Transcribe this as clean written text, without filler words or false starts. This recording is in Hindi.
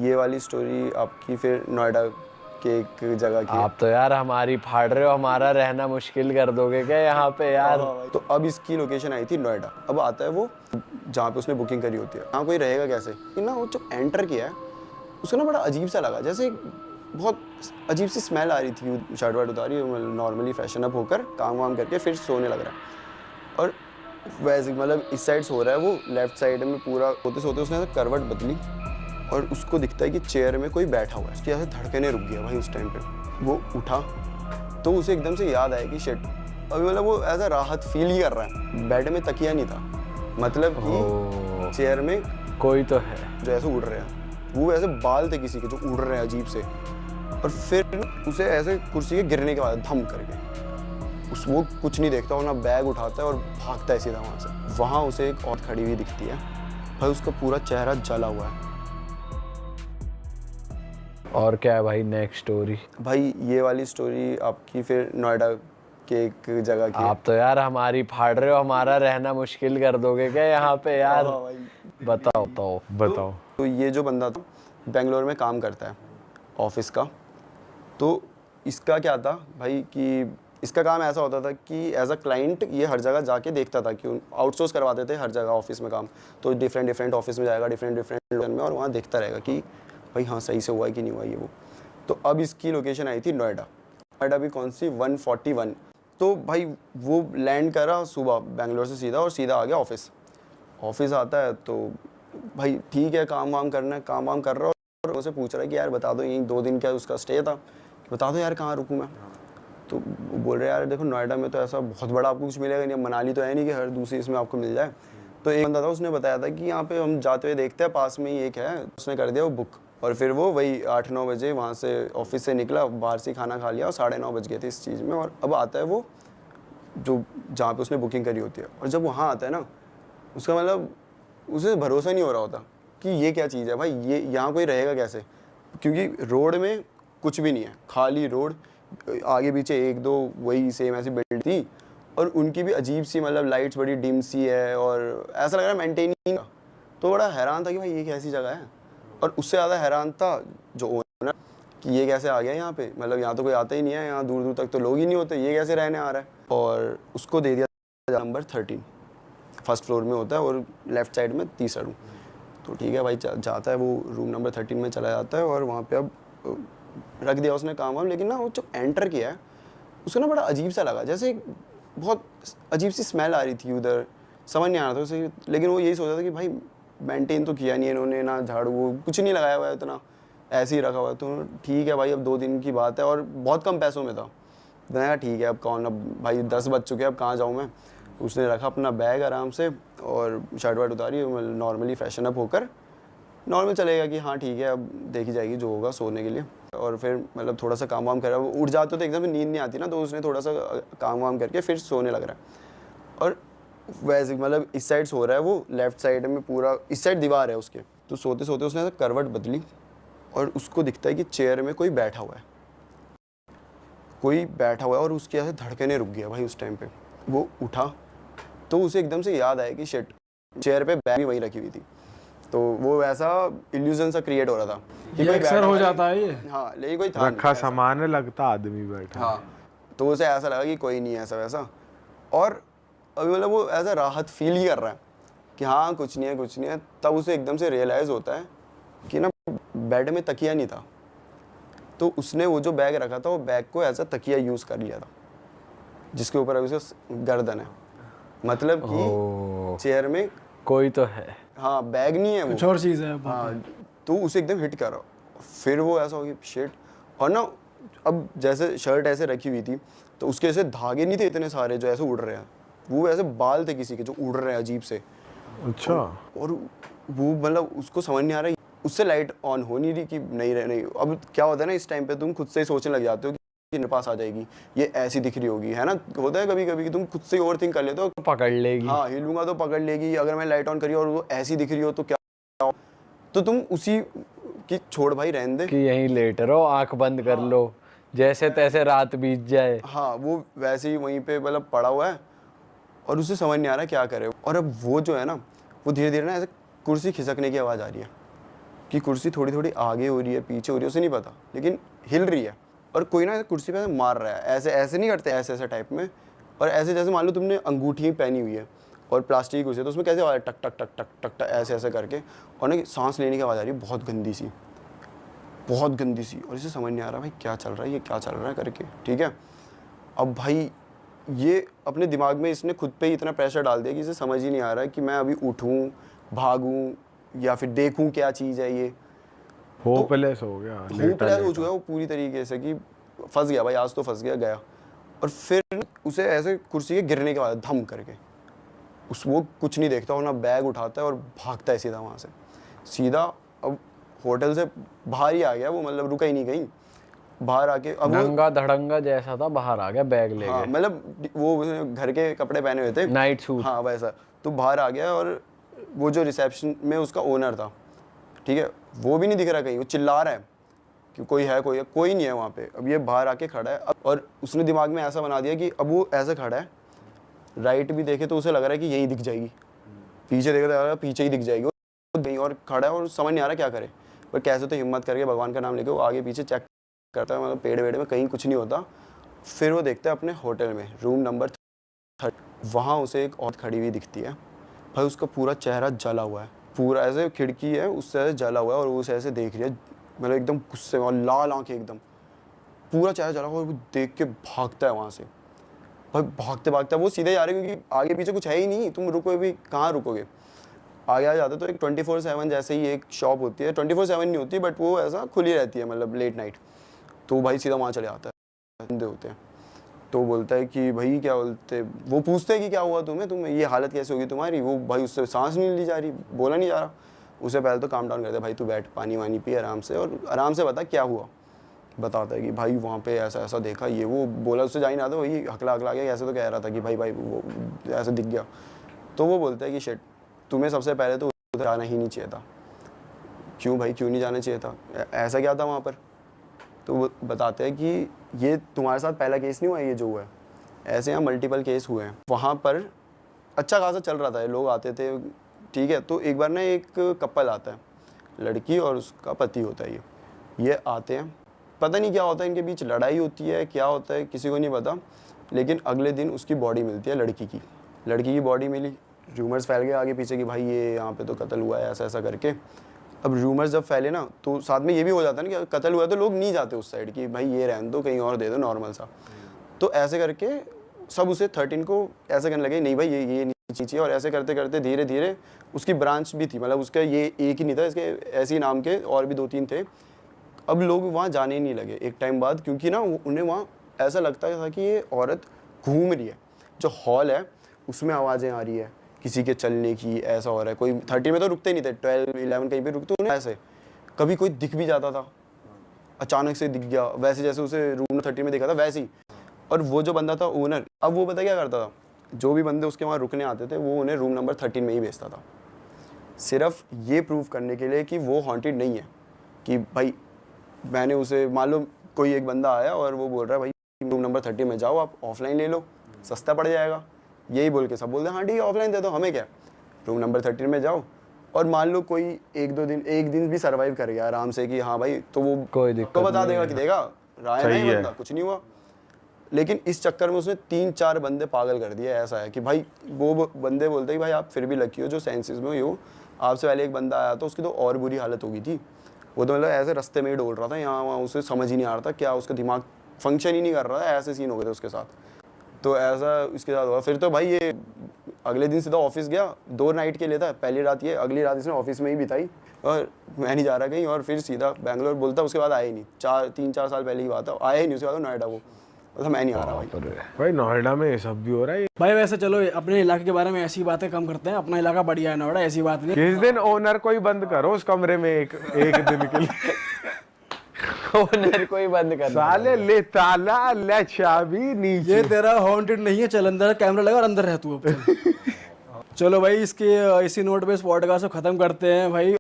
ये वाली स्टोरी आपकी फिर नोएडा के एक जगह की है। आप तो यार हमारी फाड़ रहे हो, हमारा रहना मुश्किल कर दोगे क्या यहाँ पे यार। तो अब इसकी लोकेशन आई थी नोएडा। अब आता है वो जहाँ पे उसने बुकिंग करी होती है। यहाँ कोई रहेगा कैसे कि ना, वो जो एंटर किया है उसको ना बड़ा अजीब सा लगा, जैसे बहुत अजीब सी स्मेल आ रही थी। शर्ट वर्ट उतारी, नॉर्मली फ्रेशन अप होकर काम वाम करके फिर सोने लग रहा है। और वैसे मतलब इस साइड सो रहा है वो, लेफ्ट साइड में पूरा सोते सोते उसने करवट बदली और उसको दिखता है कि चेयर में कोई बैठा हुआ है। उसकी ऐसे धड़कने रुक गया भाई। उस टाइम पे वो उठा तो उसे एकदम से याद आया कि शिट, अभी मतलब वो ऐसा राहत फील ही कर रहा है। बेड में तकिया नहीं था, मतलब कि चेयर में कोई तो है जो ऐसे उड़ रहे हैं। वो ऐसे बाल थे किसी के जो उड़ रहे हैं अजीब से। और फिर उसे ऐसे कुर्सी के गिरने के बाद धम करके वो कुछ नहीं देखता और ना बैग उठाता है और भागता है सीधा वहाँ से। वहाँ उसे एक औरत खड़ी हुई दिखती है भाई, उसका पूरा चेहरा जला हुआ है। और क्या है भाई नेक्स्ट स्टोरी? भाई ये वाली स्टोरी आपकी फिर नोएडा के एक जगह की है। आप तो यार हमारी फाड़ रहे हो, हमारा रहना मुश्किल कर दोगे क्या यहाँ पे यार। हाँ भाई। बताओ। तो ये जो बंदा था बेंगलोर में काम करता है ऑफिस का। तो इसका क्या था भाई कि इसका काम ऐसा होता था कि एज अ क्लाइंट ये हर जगह जाके देखता था कि आउटसोर्स करवाते थे हर जगह ऑफिस में काम। तो डिफरेंट ऑफिस में जाएगा, डिफरेंट लोकेशन में, और वहाँ देखता रहेगा कि भाई हाँ सही से हुआ है कि नहीं हुआ ये वो। तो अब इसकी लोकेशन आई थी नोएडा। नोएडा भी कौन सी, 141। तो भाई वो लैंड करा सुबह बेंगलोर से सीधा, और सीधा आ गया ऑफिस आता है तो भाई ठीक है, काम वाम करना है, काम वाम कर रहा है। और उसे पूछ रहा है कि यार बता दो, यहीं 2 दिन क्या उसका स्टे था, बता दो यार कहाँ रुकूँ मैं। तो वो बोल रहे यार देखो नोएडा में तो ऐसा बहुत बड़ा आपको कुछ मिलेगा नहीं, मनाली तो है नहीं कि हर दूसरी इसमें आपको मिल जाए। तो एक बंदा था उसने बताया था कि यहाँ पे हम जाते हुए देखते हैं, पास में ही एक है। उसने कर दिया वो बुक, और फिर वो वही 8-9 बजे वहाँ से ऑफिस से निकला, बाहर से खाना खा लिया और 9:30 बज गए थे इस चीज़ में। और अब आता है वो जो जहाँ पे उसने बुकिंग करी होती है, और जब वहाँ आता है ना, उसका मतलब उसे भरोसा नहीं हो रहा होता कि ये क्या चीज़ है भाई, ये यहाँ कोई रहेगा कैसे। क्योंकि रोड में कुछ भी नहीं है, खाली रोड, आगे पीछे 1-2 वही सेम ऐसी बिल्डिंग थी, और उनकी भी अजीब सी मतलब लाइट्स बड़ी डिम सी है, और ऐसा लग रहा है मेंटेन नहीं। तो बड़ा हैरान था कि भाई ये कैसी जगह है। और उससे ज़्यादा हैरान था जो ओनर कि ये कैसे आ गया यहाँ पे, मतलब यहाँ तो कोई आता ही नहीं है, यहाँ दूर दूर तक तो लोग ही नहीं होते, ये कैसे रहने आ रहा है। और उसको दे दिया नंबर 13, फर्स्ट फ्लोर में होता है और लेफ्ट साइड में तीसरा रूम। तो ठीक है भाई, जाता है वो रूम नंबर 13 में चला जाता है, और वहाँ पे अब रख दिया उसने काम वाम। लेकिन ना वो जो एंटर किया है उसको ना बड़ा अजीब सा लगा, जैसे बहुत अजीब सी स्मेल आ रही थी उधर, समझ नहीं आ रहा था उसे। लेकिन वो यही सोचा था कि भाई मेंटेन तो किया नहीं इन्होंने, ना झाड़ू वो कुछ नहीं लगाया हुआ है, इतना ऐसे ही रखा हुआ है। तो ठीक है भाई, अब 2 दिन की बात है और बहुत कम पैसों में था। मैंने कहा ठीक है, अब कौन, अब भाई 10 बज चुके हैं, अब कहाँ जाऊँ मैं। उसने रखा अपना बैग आराम से और शर्ट वर्ट उतारी, नॉर्मली फ्रेशन अप होकर नॉर्मल चलेगा कि हाँ ठीक है, अब देखी जाएगी जो होगा सोने के लिए। और फिर मतलब थोड़ा सा काम वाम करा, वो उठ जाते तो एकदम नींद नहीं आती ना, तो उसने थोड़ा सा काम वाम करके फिर सोने लग रहा है। और वैसे मतलब इस साइड सो रहा है वो, लेफ्ट साइड में पूरा इस साइड दीवार है उसके। तो सोते सोते उसने ऐसा करवट बदली और उसको दिखता है कि चेयर में कोई बैठा हुआ है, और उसकी ऐसे धड़कने रुक गया भाई। उस टाइम पे वो उठा तो उसे एकदम से याद आया कि शिट, चेयर पे बैग भी वहीं रखी हुई थी। तो वो ऐसा इल्यूजन सा क्रिएट हो रहा था कि कोई अक्सर हो जाता है ये। हाँ, लेकिन कोई था रखा नहीं सामान है, लगता आदमी बैठा। हाँ, तो उसे ऐसा लगा कि कोई नहीं है ऐसा वैसा। और अभी मतलब वो ऐसा राहत फील ही कर रहा है कि हाँ कुछ नहीं है। तब उसे एकदम से रियलाइज़ होता है कि ना बेड में तकिया नहीं था। तो उसने वो जो बैग रखा था, वो बैग को ऐसा तकिया यूज़ कर लिया था, जिसके ऊपर अभी उसका गर्दन है। मतलब कि चेयर में कोई तो है। हाँ, बैग नहीं है, कुछ वो और चीज़ है। हाँ। तो उसे एकदम हिट करा, फिर वो ऐसा हो गया शिट। और ना अब जैसे शर्ट ऐसे रखी हुई थी, तो उसके ऐसे धागे नहीं थे इतने सारे जो ऐसे उड़ रहे हैं, वो ऐसे बाल थे किसी के जो उड़ रहे हैं अजीब से। अच्छा। और वो मतलब उसको समझ नहीं आ रहा, उससे लाइट ऑन हो नहीं रही कि नहीं। अब क्या होता है ना, इस टाइम पे तुम खुद से ही सोचने लग जाते हो कि मेरे पास आ जाएगी, ये ऐसी दिख रही होगी, है ना। होता है कभी कभी कि तुम खुद से ही ओवर थिंक कर लेते हो, पकड़ लेगी। हाँ हिलूंगा तो पकड़ लेगी, अगर मैं लाइट ऑन करी और वो ऐसी दिख रही हो तो क्या हो? तो तुम उसी की छोड़ भाई, रहने दे कि यहीं लेट रहो, आंख बंद कर लो, जैसे तैसे रात बीत जाए। हाँ, वो वैसे ही वहीं पे मतलब पड़ा हुआ है और उसे समझ नहीं आ रहा क्या करे। और अब वो जो है ना, वो धीरे धीरे ना ऐसे कुर्सी खिसकने की आवाज़ आ रही है, कि कुर्सी थोड़ी थोड़ी आगे हो रही है, पीछे हो रही है, उसे नहीं पता, लेकिन हिल रही है। और कोई ना कुर्सी पे ऐसे मार रहा है, ऐसे ऐसे नहीं करते, ऐसे ऐसे टाइप में, और ऐसे जैसे मान लो तुमने अंगूठी पहनी हुई है और प्लास्टिक की कुर्सी है, तो उसमें कैसे आवाज़ टक टक टक टक टक टक ऐसे ऐसे करके, और ना सांस लेने की आवाज़ आ रही है बहुत गंदी सी, बहुत गंदी सी। और इसे समझ नहीं आ रहा भाई क्या चल रहा है, ये क्या चल रहा है करके, ठीक है। अब भाई ये अपने दिमाग में इसने खुद पे ही इतना प्रेशर डाल दिया कि इसे समझ ही नहीं आ रहा है कि मैं अभी उठूं, भागूं, या फिर देखूं क्या चीज़ है ये। होपलेस हो गया, होपलेस हो चुका है वो पूरी तरीके से कि फंस गया भाई, आज तो फंस गया गया। और फिर उसे ऐसे कुर्सी के गिरने के बाद धम करके वो कुछ नहीं देखता और ना बैग उठाता है और भागता है सीधा वहाँ से, सीधा। अब होटल से बाहर ही आ गया वो, मतलब रुका ही नहीं कहीं, बाहर आके अब नंगा धड़ंगा जैसा था, बाहर आ गया बैग लेके। हाँ, मतलब वो उसने घर के कपड़े पहने हुए थे, नाइट सूट। हाँ वैसा, तो बाहर आ गया। और वो जो रिसेप्शन में उसका ओनर था, ठीक है, वो भी नहीं दिख रहा कहीं, वो चिल्ला रहा है कि कोई है, कोई नहीं है वहाँ पे। अब ये बाहर आके खड़ा है और उसने दिमाग में ऐसा बना दिया कि अब वो ऐसे खड़ा है, राइट भी देखे तो उसे लग रहा है कि यही दिख जाएगी, पीछे देखे तो लग रहा है पीछे ही दिख जाएगी, और खड़ा है और समझ नहीं आ रहा क्या करे। पर कैसे तो हिम्मत करके भगवान का नाम लेके वो आगे पीछे चेक करता है, मतलब पेड़ वेड़ में कहीं कुछ नहीं होता। फिर वो देखता है अपने होटल में रूम नंबर 30, वहाँ उसे एक औरत खड़ी हुई दिखती है। भाई उसका पूरा चेहरा जला हुआ है, पूरा ऐसे खिड़की है उससे ऐसे जला हुआ है, और वो उसे ऐसे देख रही है, मतलब एकदम गुस्से में, और लाल आंखें एकदम, पूरा चेहरा जला हुआ। और वो देख के भागता है वहाँ से। भाई भागते भागते वो सीधे जा रहे हैं क्योंकि आगे पीछे कुछ है ही नहीं, तुम रुको भी कहाँ रुकोगे। आगे आ जाते तो एक 24/7 जैसे ही एक शॉप होती है, 24/7 नहीं होती बट वो ऐसा खुली रहती है, मतलब लेट नाइट। तो भाई सीधा वहाँ चले आता है, बंदे होते हैं। तो बोलता है कि भाई क्या बोलते, वो पूछते हैं कि क्या हुआ तुम्हें ये हालत कैसे होगी तुम्हारी। वो भाई उससे सांस नहीं ली जा रही, बोला नहीं जा रहा। उसे पहले तो काम डाउन करते, भाई तू बैठ, पानी वानी पी आराम से, और आराम से बता क्या हुआ। बताता है कि भाई वहाँ पे ऐसा ऐसा देखा, ये वो बोला, उससे जा ही ना था, वही हकला हकला गया, ऐसे तो कह रहा था कि भाई वो ऐसे दिख गया। तो वो बोलता है कि शिट, तुम्हें सबसे पहले तो उधर जाना ही नहीं चाहिए था। क्यों भाई, क्यों नहीं जाना चाहिए था, ऐसा क्या था वहाँ पर। तो वो बताते हैं कि ये तुम्हारे साथ पहला केस नहीं हुआ ये जो हुआ है, ऐसे यहाँ मल्टीपल केस हुए हैं। वहाँ पर अच्छा खासा चल रहा था, लोग आते थे, ठीक है। तो एक बार ना एक कपल आता है, लड़की और उसका पति होता है, ये आते हैं, पता नहीं क्या होता है इनके बीच, लड़ाई होती है क्या होता है किसी को नहीं पता। लेकिन अगले दिन उसकी बॉडी मिलती है, लड़की की बॉडी मिली। रूमर्स फैल गए आगे पीछे कि भाई ये यहाँ पे तो कत्ल हुआ है, ऐसा ऐसा करके। अब रूमर्स जब फैले ना, तो साथ में ये भी हो जाता है ना कि कत्ल हुआ है तो लोग नहीं जाते उस साइड कि भाई ये रहने दो, कहीं और दे दो नॉर्मल सा। तो ऐसे करके सब उसे 13 को ऐसे करने लगे, नहीं भाई ये नहीं चाहिए। और ऐसे करते करते धीरे धीरे उसकी ब्रांच भी थी, मतलब उसका ये एक ही नहीं था, इसके ऐसे ही नाम के और भी 2-3 थे। अब लोग वहाँ जाने ही नहीं लगे एक टाइम बाद, क्योंकि ना उन्हें वहाँ ऐसा लगता था कि ये औरत घूम रही है। जो हॉल है उसमें आवाज़ें आ रही है किसी के चलने की, ऐसा हो रहा है। कोई 13 में तो रुकते नहीं थे, 12-11 कहीं पे रुकते, उन्हें ऐसे कभी कोई दिख भी जाता था, अचानक से दिख गया, वैसे जैसे उसे रूम 13 में देखा था वैसे ही। और वो जो बंदा था ओनर, अब वो पता क्या करता था, जो भी बंदे उसके वहाँ रुकने आते थे वो उन्हें रूम नंबर 13 में ही भेजता था, सिर्फ ये प्रूव करने के लिए कि वो हॉन्टेड नहीं है। कि भाई मैंने उसे, मान लो कोई एक बंदा आया और वो बोल रहा है भाई रूम नंबर 30 में जाओ, आप ऑफलाइन ले लो, सस्ता पड़ जाएगा, यही बोल के सब बोलते हैं हाँ ठीक है ऑफलाइन दे दो, हमें क्या, रूम नंबर 13 में जाओ। और मान लो कोई एक दिन भी सर्वाइव कर गया आराम से कि हाँ भाई, तो वो कोई दिक्कत तो बता देगा कि देगा राय नहीं, बंदा कुछ नहीं हुआ। लेकिन इस चक्कर में उसने 3-4 बंदे पागल कर दिए। ऐसा है कि भाई वो बंदे बोलते हैं कि भाई आप फिर भी लकी हो जो सेंसेस में हो, आपसे पहले एक बंदा आया था उसकी तो और बुरी हालत हो गई थी, वो तो मतलब ऐसे रास्ते में ही डोल रहा था यहाँ वहाँ, उसे समझ ही नहीं आ रहा था क्या, उसका दिमाग फंक्शन ही नहीं कर रहा था, ऐसे सीन हो गए थे उसके साथ। तो ऐसा इसके साथ हुआ। फिर तो भाई ये अगले दिन सीधा ऑफिस गया, 2 नाइट के लिए था, पहली रात ये, अगली रात इसने ऑफिस में ही बिताई और मैं नहीं जा रहा कहीं, और फिर सीधा बैंगलोर बोलता। उसके बाद आया ही नहीं, 3-4 साल पहले की बात है, आया ही नहीं उसके बाद नोएडा। वो मतलब मैं नहीं आ रहा भाई। भाई नोएडा में ये सब भी हो रहा है। भाई वैसे चलो अपने इलाके के बारे में ऐसी बातें कम करते हैं, अपना इलाका बढ़िया है नोएडा, ऐसी बात नहीं। किस दिन ओनर को ही बंद करो उस कमरे में एक दिन के लिए। ओनर को ही बंद कर साले ले ताला ले चाबी नीचे। ये तेरा हॉन्टेड नहीं है, चल अंदर कैमरा लगा और अंदर रह तू अब। चलो भाई इसके इसी नोट पे इस पॉडकास्ट को खत्म करते हैं भाई।